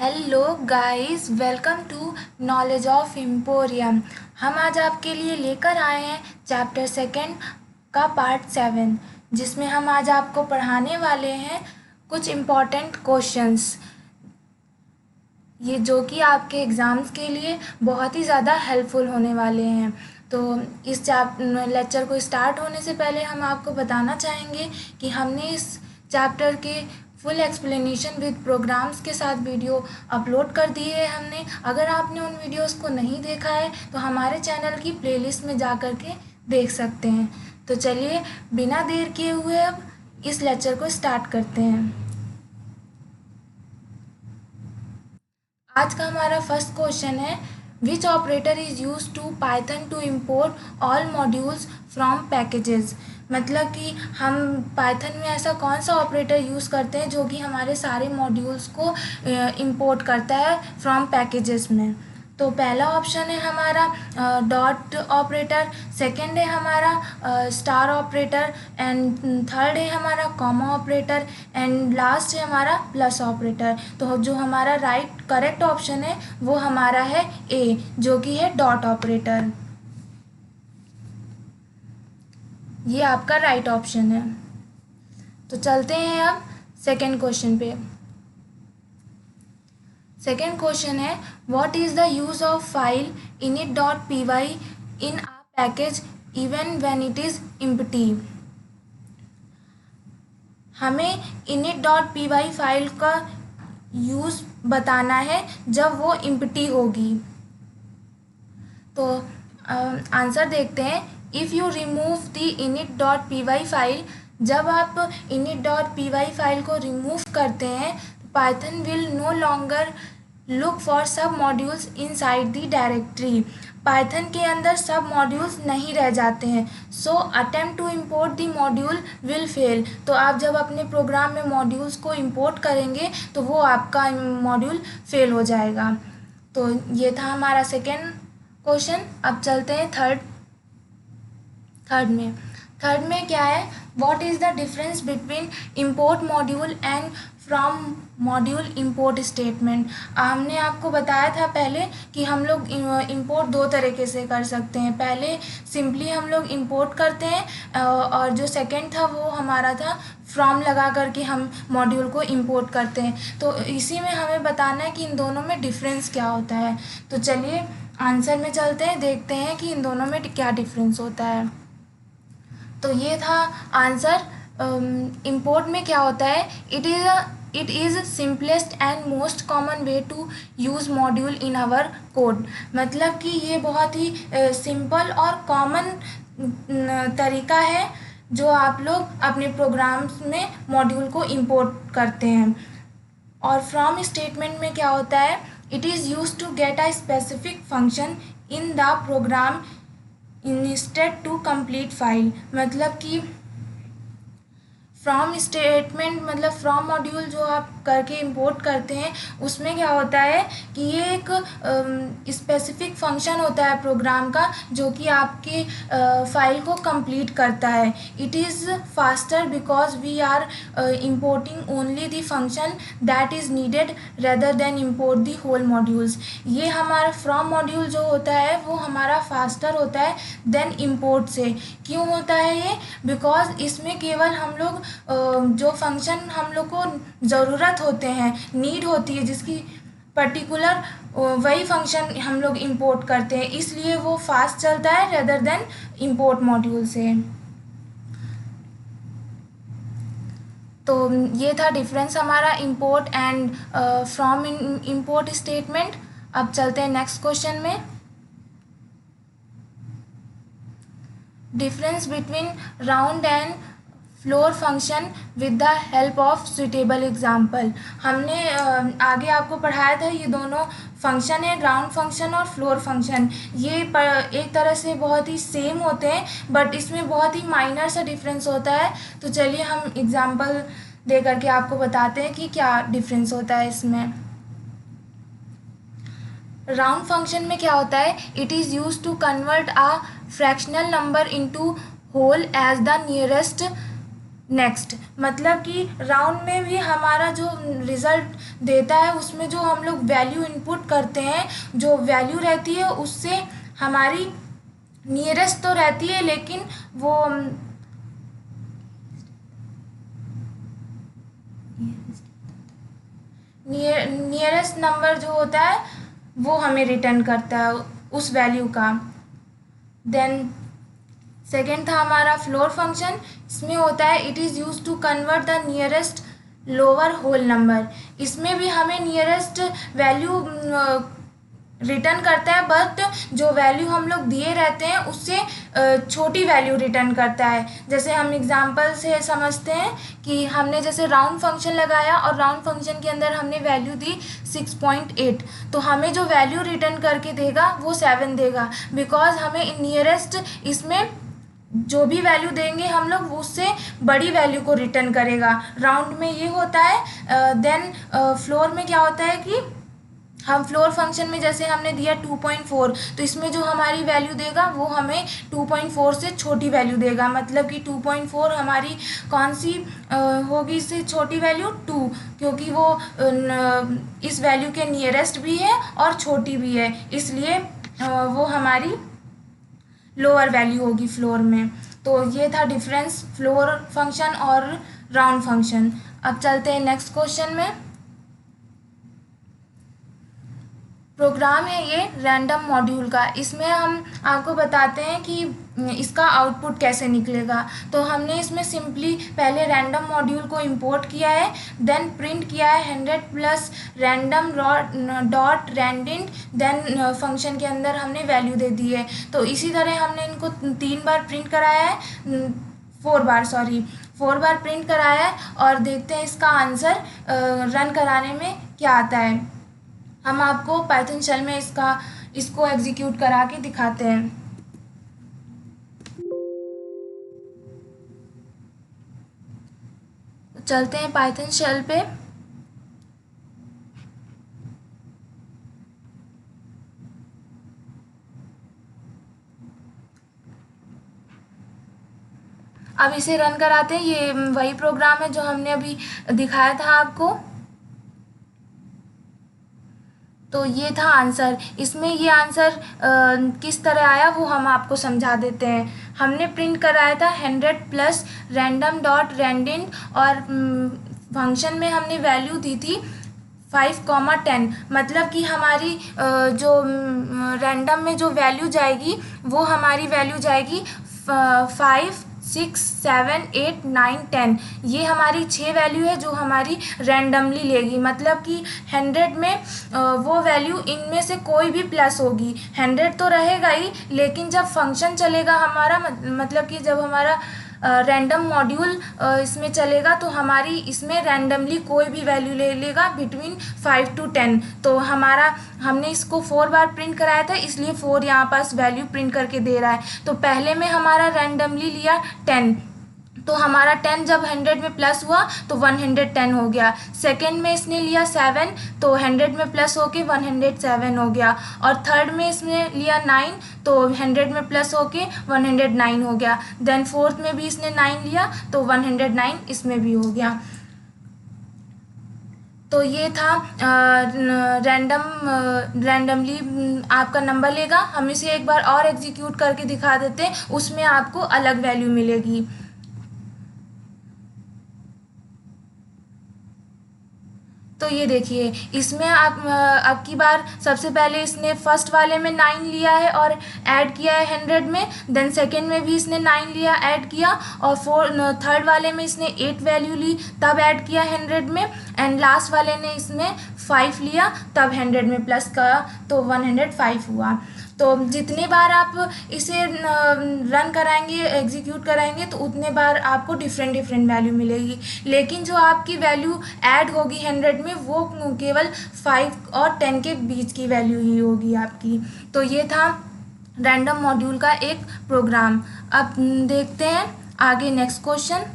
Hello guys, welcome to Knowledge of Emporium. हम आज आपके लिए लेकर आए हैं चैप्टर सेकंड का पार्ट 7, जिसमें हम आज आपको पढ़ाने वाले हैं कुछ इम्पॉर्टेंट क्वेश्चंस, ये जो कि आपके एग्ज़ाम्स के लिए बहुत ही ज़्यादा हेल्पफुल होने वाले हैं। तो इस लेक्चर को स्टार्ट होने से पहले हम आपको बताना चाहेंगे कि हमने इस चैप्टर के फुल एक्सप्लेनेशन विद प्रोग्राम्स के साथ वीडियो अपलोड कर दिए है हमने। अगर आपने उन वीडियोस को नहीं देखा है तो हमारे चैनल की प्लेलिस्ट में जा कर के देख सकते हैं। तो चलिए बिना देर किए हुए अब इस लेक्चर को स्टार्ट करते हैं। आज का हमारा फर्स्ट क्वेश्चन है, which operator is use to Python to import all modules from packages. मतलब कि हम पाइथन में ऐसा कौन सा ऑपरेटर यूज़ करते हैं जो कि हमारे सारे मॉड्यूल्स को इम्पोर्ट करता है फ्रॉम पैकेजेस में। तो पहला ऑप्शन है हमारा डॉट ऑपरेटर, सेकंड है हमारा स्टार ऑपरेटर, एंड थर्ड है हमारा कॉमा ऑपरेटर, एंड लास्ट है हमारा प्लस ऑपरेटर। तो जो हमारा करेक्ट ऑप्शन है वो हमारा है ए, जो कि है डॉट ऑपरेटर। ये आपका राइट ऑप्शन है। तो चलते हैं अब सेकंड क्वेश्चन पे। सेकेंड क्वेश्चन है, what is the use of file init.py in a package even when it is empty. हमें init.py फाइल का यूज़ बताना है जब वो एम्प्टी होगी। तो आंसर देखते हैं। If you remove the init.py file, जब आप init.py फाइल को रिमूव करते हैं Python will no longer look for sub modules inside the directory. Python के अंदर सब मॉड्यूल्स नहीं रह जाते हैं। So attempt to import the module will fail. तो आप जब अपने प्रोग्राम में मॉड्यूल्स को इम्पोर्ट करेंगे तो वो आपका मॉड्यूल फेल हो जाएगा। तो ये था हमारा सेकेंड क्वेश्चन। अब चलते हैं थर्ड में क्या है, what is the difference between import module and from module import statement. हमने आपको बताया था पहले कि हम लोग इम्पोर्ट दो तरीके से कर सकते हैं। पहले सिंपली हम लोग इम्पोर्ट करते हैं और जो सेकंड था वो हमारा था फ्रॉम लगा करके हम मॉड्यूल को इम्पोर्ट करते हैं। तो इसी में हमें बताना है कि इन दोनों में डिफरेंस क्या होता है। तो चलिए आंसर में चलते हैं, देखते हैं कि इन दोनों में क्या डिफरेंस होता है। तो ये था आंसर। इम्पोर्ट में क्या होता है, it is simplest and most common way to use module in our code. मतलब कि ये बहुत ही सिंपल और कॉमन तरीका है जो आप लोग अपने प्रोग्राम्स में मॉड्यूल को इम्पोर्ट करते हैं। और फ्रॉम स्टेटमेंट में क्या होता है, it is use to get a specific function in the program instead to complete file. मतलब कि फ्रॉम स्टेटमेंट मतलब फ्रॉम मॉड्यूल जो आप करके इंपोर्ट करते हैं उसमें क्या होता है कि ये एक स्पेसिफिक फंक्शन होता है प्रोग्राम का जो कि आपके फाइल को कंप्लीट करता है। It is faster because we are importing only the function that is needed rather than import the whole modules. ये हमारा फ्रॉम मॉड्यूल जो होता है वो हमारा फास्टर होता है देन इम्पोर्ट से। क्यों होता है ये, बिकॉज इसमें केवल हम लोग जो फंक्शन हम लोग को ज़रूरत होते हैं, नीड होती है जिसकी पर्टिकुलर, वही फंक्शन हम लोग इंपोर्ट करते हैं, इसलिए वो फास्ट चलता है रेदर देन इंपोर्ट मॉड्यूल से। तो ये था डिफरेंस हमारा import and from import statement. अब चलते हैं नेक्स्ट क्वेश्चन में। Difference between round and floor function with the help of suitable example. हमने आगे आपको पढ़ाया था ये दोनों फंक्शन है, राउंड फंक्शन और फ्लोर फंक्शन। ये एक तरह से बहुत ही सेम होते हैं बट इसमें बहुत ही माइनर सा डिफरेंस होता है। तो चलिए हम एग्जाम्पल दे करके आपको बताते हैं कि क्या डिफरेंस होता है इसमें। राउंड फंक्शन में क्या होता है, it is use to convert a fractional number into whole as the nearest next, मतलब कि राउंड में भी हमारा जो रिज़ल्ट देता है उसमें जो हम लोग वैल्यू इनपुट करते हैं, जो वैल्यू रहती है उससे हमारी नियरेस्ट तो रहती है, लेकिन वो नियरेस्ट नंबर जो होता है वो हमें रिटर्न करता है उस वैल्यू का। देन सेकेंड था हमारा फ्लोर फंक्शन। इसमें होता है it is use to convert the nearest lower whole number. इसमें भी हमें नियरेस्ट वैल्यू रिटर्न करता है, बट जो वैल्यू हम लोग दिए रहते हैं उससे छोटी वैल्यू रिटर्न करता है। जैसे हम एग्जांपल से समझते हैं कि हमने जैसे राउंड फंक्शन लगाया और राउंड फंक्शन के अंदर हमने वैल्यू दी 6.8, तो हमें जो वैल्यू रिटर्न करके देगा वो 7 देगा, बिकॉज हमें नियरेस्ट इसमें जो भी वैल्यू देंगे हम लोग उससे बड़ी वैल्यू को रिटर्न करेगा। राउंड में ये होता है। देन फ्लोर में क्या होता है कि हम फ्लोर फंक्शन में जैसे हमने दिया 2.4, तो इसमें जो हमारी वैल्यू देगा वो हमें 2.4 से छोटी वैल्यू देगा, मतलब कि 2.4 हमारी कौन सी होगी इससे छोटी वैल्यू 2, क्योंकि वो इस वैल्यू के नियरेस्ट भी है और छोटी भी है, इसलिए वो हमारी लोअर वैल्यू होगी फ्लोर में। तो ये था डिफरेंस फ्लोर फंक्शन और राउंड फंक्शन। अब चलते हैं नेक्स्ट क्वेश्चन में। प्रोग्राम है ये रैंडम मॉड्यूल का। इसमें हम आपको बताते हैं कि इसका आउटपुट कैसे निकलेगा। तो हमने इसमें सिंपली पहले रैंडम मॉड्यूल को इंपोर्ट किया है, देन प्रिंट किया है 100 plus random dot randint, then function के अंदर हमने वैल्यू दे दी है। तो इसी तरह हमने इनको 3 बार प्रिंट कराया है, 4 बार प्रिंट कराया है, और देखते हैं इसका आंसर रन कराने में क्या आता है। हम आपको पाइथन शेल में इसको एग्जीक्यूट करा के दिखाते हैं। चलते हैं पाइथन शेल पे। अब इसे रन कराते हैं। ये वही प्रोग्राम है जो हमने अभी दिखाया था आपको। तो ये था आंसर। इसमें ये आंसर किस तरह आया वो हम आपको समझा देते हैं। हमने प्रिंट कराया था 100 प्लस रैंडम डॉट रैंडिंट, और फंक्शन में हमने वैल्यू दी थी 5, 10, मतलब कि हमारी जो रैंडम में जो वैल्यू जाएगी वो हमारी वैल्यू जाएगी 5, 6, 7, 8, 9, 10। ये हमारी 6 वैल्यू है जो हमारी रैंडमली लेगी, मतलब कि 100 में वो वैल्यू इनमें से कोई भी प्लस होगी। 100 तो रहेगा ही, लेकिन जब फंक्शन चलेगा हमारा, मतलब कि जब हमारा रैंडम मॉड्यूल इसमें चलेगा तो हमारी इसमें रैंडमली कोई भी वैल्यू ले लेगा बिटवीन 5 to 10। तो हमने इसको 4 बार प्रिंट कराया था, इसलिए 4 यहाँ पास वैल्यू प्रिंट करके दे रहा है। तो पहले में हमारा रैंडमली लिया 10, तो हमारा 10 जब 100 में प्लस हुआ तो 110 हो गया। सेकेंड में इसने लिया 7, तो 100 में प्लस होके 107 हो गया। और थर्ड में इसने लिया 9, तो 100 में प्लस होके 109 हो गया। देन फोर्थ में भी इसने 9 लिया तो 109 इसमें भी हो गया। तो ये था रैंडमली आपका नंबर लेगा। हम इसे एक बार और एग्जीक्यूट करके दिखा देते हैं, उसमें आपको अलग वैल्यू मिलेगी। तो ये देखिए, इसमें अब की बार सबसे पहले इसने फर्स्ट वाले में 9 लिया है और ऐड किया है 100 में। देन सेकेंड में भी इसने 9 लिया, ऐड किया, और थर्ड वाले में इसने 8 वैल्यू ली, तब ऐड किया 100 में। एंड लास्ट वाले ने इसने 5 लिया, तब 100 में प्लस करा, तो 105 हुआ। तो जितने बार आप इसे रन कराएंगे, एग्जीक्यूट कराएंगे, तो उतने बार आपको डिफरेंट वैल्यू मिलेगी। लेकिन जो आपकी वैल्यू ऐड होगी 100 में, वो केवल 5 और 10 के बीच की वैल्यू ही होगी आपकी। तो ये था रैंडम मॉड्यूल का एक प्रोग्राम। अब देखते हैं आगे next question.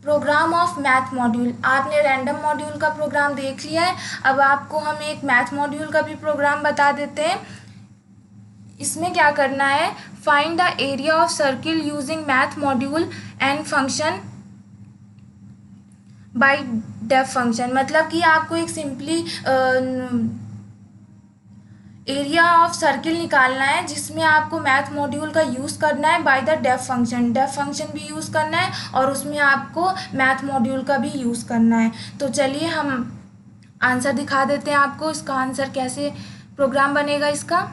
Program of math module. आपने रैंडम मॉड्यूल का प्रोग्राम देख लिया है, अब आपको हम एक मैथ मॉड्यूल का भी प्रोग्राम बता देते हैं। इसमें क्या करना है, find the area of circle using math module and function by def function. मतलब कि आपको एक सिंपली एरिया ऑफ सर्किल निकालना है जिसमें आपको मैथ मॉड्यूल का यूज़ करना है by the def function. Def function भी यूज़ करना है और उसमें आपको मैथ मॉड्यूल का भी यूज़ करना है। तो चलिए हम आंसर दिखा देते हैं आपको, इसका आंसर कैसे प्रोग्राम बनेगा इसका।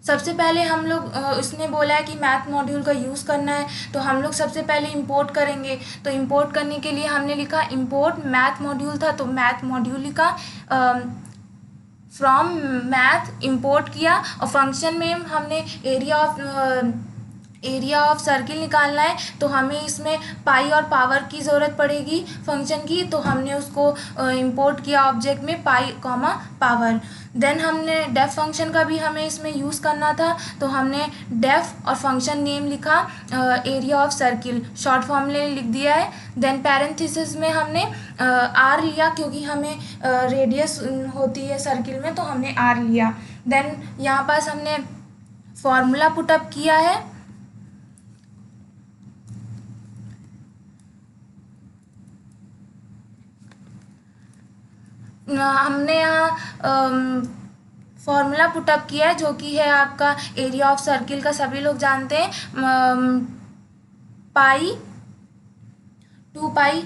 सबसे पहले हम लोग इसने बोला है कि मैथ मॉड्यूल का यूज़ करना है, तो हम लोग सबसे पहले इंपोर्ट करेंगे। तो इंपोर्ट करने के लिए हमने लिखा इंपोर्ट मैथ मॉड्यूल था, तो मैथ मॉड्यूल लिखा, फ्रॉम मैथ इंपोर्ट किया, और फंक्शन में हमने एरिया ऑफ सर्किल निकालना है। तो हमें इसमें पाई और पावर की ज़रूरत पड़ेगी फंक्शन की, तो हमने उसको इंपोर्ट किया ऑब्जेक्ट में पाई कॉमा पावर। देन हमने डेफ फंक्शन का भी हमें इसमें यूज़ करना था, तो हमने डेफ और फंक्शन नेम लिखा area of circle, short form में लिख दिया है। देन पैरेंथेसिस में हमने आर लिया, क्योंकि हमें रेडियस होती है सर्किल में, तो हमने आर लिया। देन यहाँ पास हमने फॉर्मूला पुटअप किया है। हमने यहाँ फॉर्मूला पुटअप किया है जो कि है आपका एरिया ऑफ सर्किल का, सभी लोग जानते हैं, पाई 2 पाई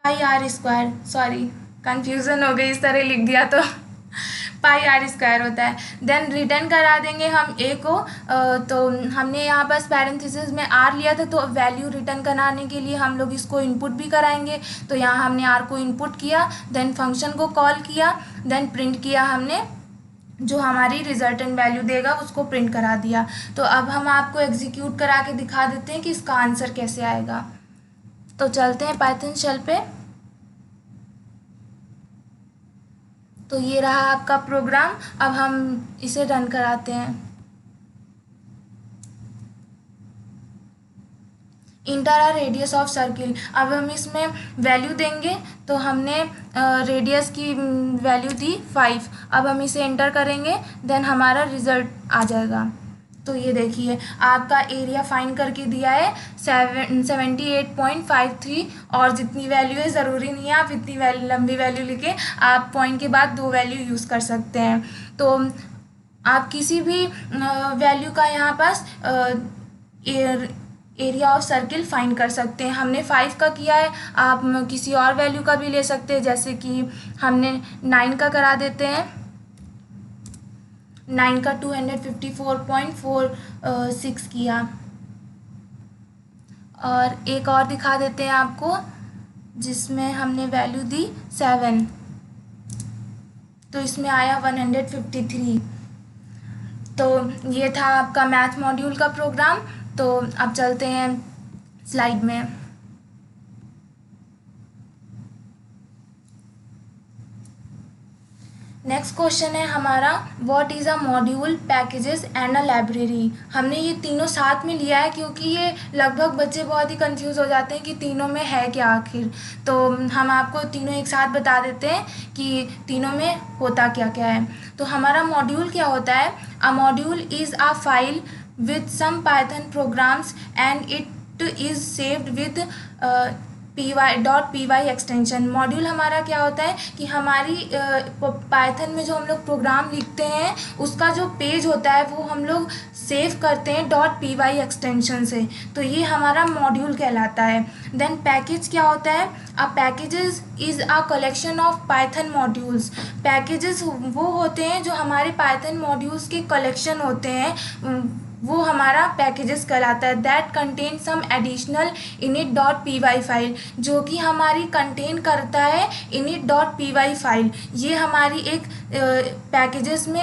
आर स्क्वायर, सॉरी कंफ्यूजन हो गई, इस तरह लिख दिया तो पाई आर स्क्वायर होता है। देन रिटर्न करा देंगे हम ए को, तो हमने यहाँ बस पैरेंथेसिस में आर लिया था, तो वैल्यू रिटर्न कराने के लिए हम लोग इसको इनपुट भी कराएंगे। तो यहाँ हमने आर को इनपुट किया, देन फंक्शन को कॉल किया, देन प्रिंट किया, हमने जो हमारी रिजल्टेंट वैल्यू देगा उसको प्रिंट करा दिया। तो अब हम आपको एग्जीक्यूट करा के दिखा देते हैं कि इसका आंसर कैसे आएगा। तो चलते हैं पाइथन शेल पे। तो ये रहा आपका प्रोग्राम, अब हम इसे रन कराते हैं। Enter a radius of circle, अब हम इसमें वैल्यू देंगे, तो हमने रेडियस की वैल्यू दी 5। अब हम इसे एंटर करेंगे, देन हमारा रिजल्ट आ जाएगा। तो ये देखिए आपका एरिया फाइंड करके दिया है 78.53, और जितनी वैल्यू है, ज़रूरी नहीं है आप इतनी लंबी वैल्यू लिखे, आप पॉइंट के बाद 2 वैल्यू यूज़ कर सकते हैं। तो आप किसी भी वैल्यू का यहाँ पास एरिया ऑफ सर्किल फाइंड कर सकते हैं। हमने 5 का किया है, आप किसी और वैल्यू का भी ले सकते हैं, जैसे कि हमने 9 का करा देते हैं। 9 का 254.46 किया, और एक और दिखा देते हैं आपको जिसमें हमने वैल्यू दी 7, तो इसमें आया 153। तो ये था आपका मैथ मॉड्यूल का प्रोग्राम। तो अब चलते हैं स्लाइड में। नेक्स्ट क्वेश्चन है हमारा, what is a module, packages and a library. हमने ये तीनों साथ में लिया है क्योंकि ये लगभग बच्चे बहुत ही कंफ्यूज हो जाते हैं कि तीनों में है क्या आखिर। तो हम आपको तीनों एक साथ बता देते हैं कि तीनों में होता क्या क्या है। तो हमारा मॉड्यूल क्या होता है, a module is a file with some Python programs and it is saved with py extension. Module हमारा क्या होता है कि हमारी पाइथन में जो हम लोग प्रोग्राम लिखते हैं उसका जो पेज होता है वो हम लोग सेव करते हैं .py एक्सटेंशन से, तो ये हमारा मॉड्यूल कहलाता है। देन पैकेज क्या होता है, a packages is a collection of Python modules. Packages वो होते हैं जो हमारे पाइथन मॉड्यूल्स के कलेक्शन होते हैं, वो हमारा पैकेजेस कहलाता है। That contain some additional init.py file, जो कि हमारी कंटेन करता है init.py फाइल। ये हमारी एक पैकेजेस में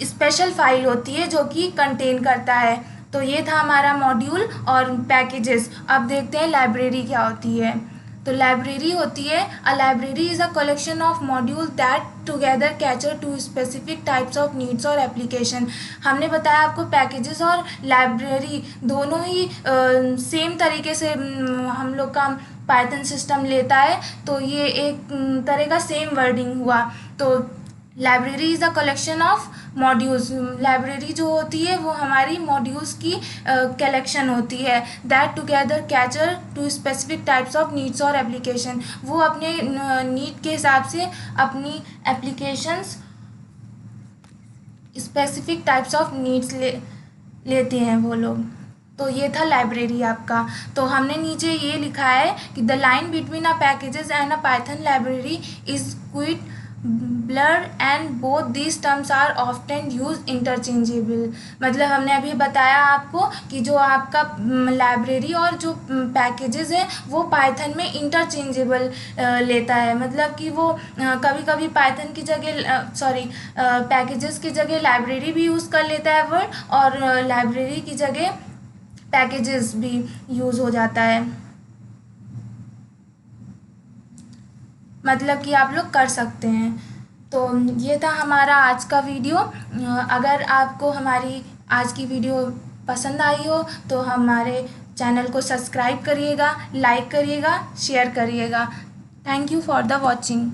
स्पेशल फाइल होती है जो कि कंटेन करता है। तो ये था हमारा मॉड्यूल और पैकेजेस। अब देखते हैं लाइब्रेरी क्या होती है। तो लाइब्रेरी होती है, a library is a collection of module that together cater to specific types of needs और एप्लीकेशन। हमने बताया आपको पैकेजेस और लाइब्रेरी दोनों ही सेम तरीके से हम लोग का पाइथन सिस्टम लेता है, तो ये एक तरह का सेम वर्डिंग हुआ। तो library is a collection of modules. Library जो होती है वो हमारी मॉड्यूल्स की कलेक्शन होती है, that together cater to specific types of needs और एप्लीकेशन। वो अपने नीड के हिसाब से अपनी applications specific types of needs लेते हैं वो लोग। तो ये था लाइब्रेरी आपका। तो हमने नीचे ये लिखा है कि the line between a packages and a Python library is quite blur and both this terms are often use interchangeable. मतलब हमने अभी बताया आपको कि जो आपका लाइब्रेरी और जो पैकेजेस है वो पाइथन में इंटरचेंजेबल लेता है। मतलब कि वो कभी कभी पाइथन की जगह पैकेजेस की जगह लाइब्रेरी भी यूज़ कर लेता है वर्ड, और लाइब्रेरी की जगह पैकेजेस भी यूज़ हो जाता है। मतलब कि आप लोग कर सकते हैं। तो ये था हमारा आज का वीडियो। अगर आपको हमारी आज की वीडियो पसंद आई हो तो हमारे चैनल को सब्सक्राइब करिएगा, लाइक करिएगा, शेयर करिएगा। Thank you for the watching.